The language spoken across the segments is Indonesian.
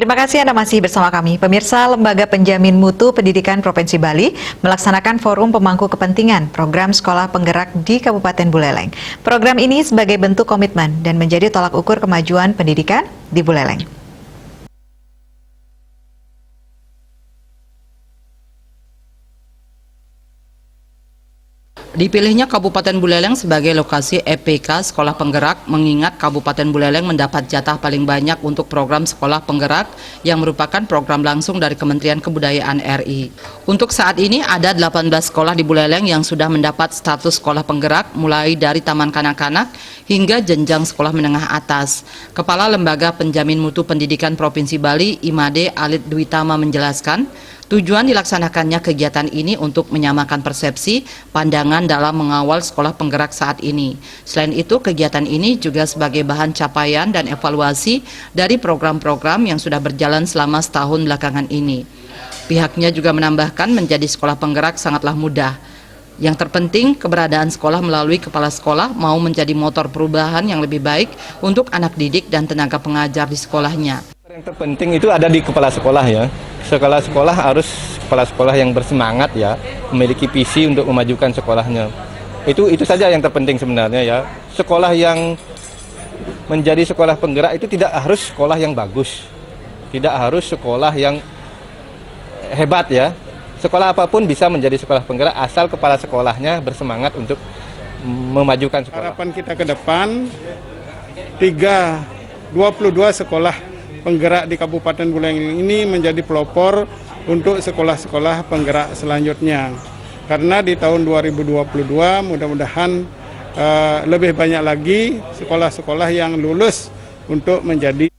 Terima kasih Anda masih bersama kami. Pemirsa, Lembaga Penjamin Mutu Pendidikan Provinsi Bali melaksanakan forum pemangku kepentingan program sekolah penggerak di Kabupaten Buleleng. Program ini sebagai bentuk komitmen dan menjadi tolak ukur kemajuan pendidikan di Buleleng. Dipilihnya Kabupaten Buleleng sebagai lokasi EPK Sekolah Penggerak mengingat Kabupaten Buleleng mendapat jatah paling banyak untuk program Sekolah Penggerak yang merupakan program langsung dari Kementerian Kebudayaan RI. Untuk saat ini ada 18 sekolah di Buleleng yang sudah mendapat status sekolah penggerak mulai dari taman kanak-kanak hingga jenjang sekolah menengah atas. Kepala Lembaga Penjamin Mutu Pendidikan Provinsi Bali, IMADE Alit Dwitama menjelaskan, tujuan dilaksanakannya kegiatan ini untuk menyamakan persepsi, pandangan dalam mengawal sekolah penggerak saat ini. Selain itu, kegiatan ini juga sebagai bahan capaian dan evaluasi dari program-program yang sudah berjalan selama setahun belakangan ini. Pihaknya juga menambahkan menjadi sekolah penggerak sangatlah mudah. Yang terpenting, keberadaan sekolah melalui kepala sekolah mau menjadi motor perubahan yang lebih baik untuk anak didik dan tenaga pengajar di sekolahnya. Yang terpenting itu ada di kepala sekolah ya. Sekolah harus kepala sekolah yang bersemangat ya, memiliki visi untuk memajukan sekolahnya. Itu saja yang terpenting sebenarnya ya. Sekolah yang menjadi sekolah penggerak itu tidak harus sekolah yang bagus, tidak harus sekolah yang hebat ya. Sekolah apapun bisa menjadi sekolah penggerak asal kepala sekolahnya bersemangat untuk memajukan sekolah. Harapan kita ke depan 22 sekolah penggerak di Kabupaten Buleleng ini menjadi pelopor untuk sekolah-sekolah penggerak selanjutnya. Karena di tahun 2022 mudah-mudahan lebih banyak lagi sekolah-sekolah yang lulus untuk menjadi.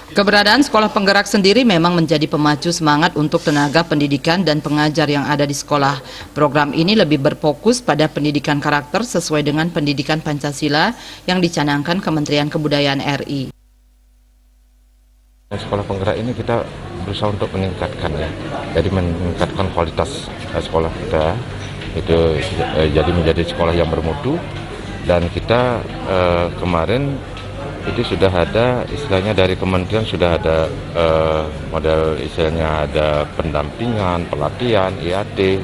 Keberadaan sekolah penggerak sendiri memang menjadi pemacu semangat untuk tenaga pendidikan dan pengajar yang ada di sekolah. Program ini lebih berfokus pada pendidikan karakter sesuai dengan pendidikan Pancasila yang dicanangkan Kementerian Kebudayaan RI. Sekolah penggerak ini kita berusaha untuk meningkatkan ya, jadi meningkatkan kualitas sekolah kita itu jadi menjadi sekolah yang bermutu. Dan kita kemarin itu sudah ada istilahnya dari kementerian sudah ada model istilahnya ada pendampingan, pelatihan, IAD.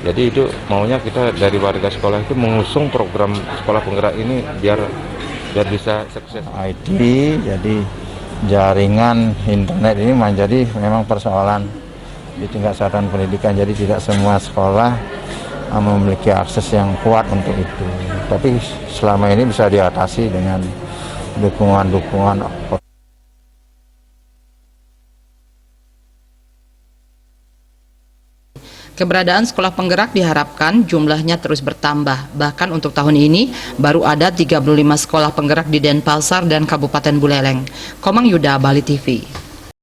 Jadi itu maunya kita dari warga sekolah itu mengusung program sekolah penggerak ini biar bisa sukses. IT jadi jaringan internet ini menjadi memang persoalan di tingkat satuan pendidikan, jadi tidak semua sekolah memiliki akses yang kuat untuk itu, tapi selama ini bisa diatasi dengan dukungan-dukungan. Keberadaan sekolah penggerak diharapkan jumlahnya terus bertambah. Bahkan untuk tahun ini baru ada 35 sekolah penggerak di Denpasar dan Kabupaten Buleleng. Komang Yuda, Bali TV.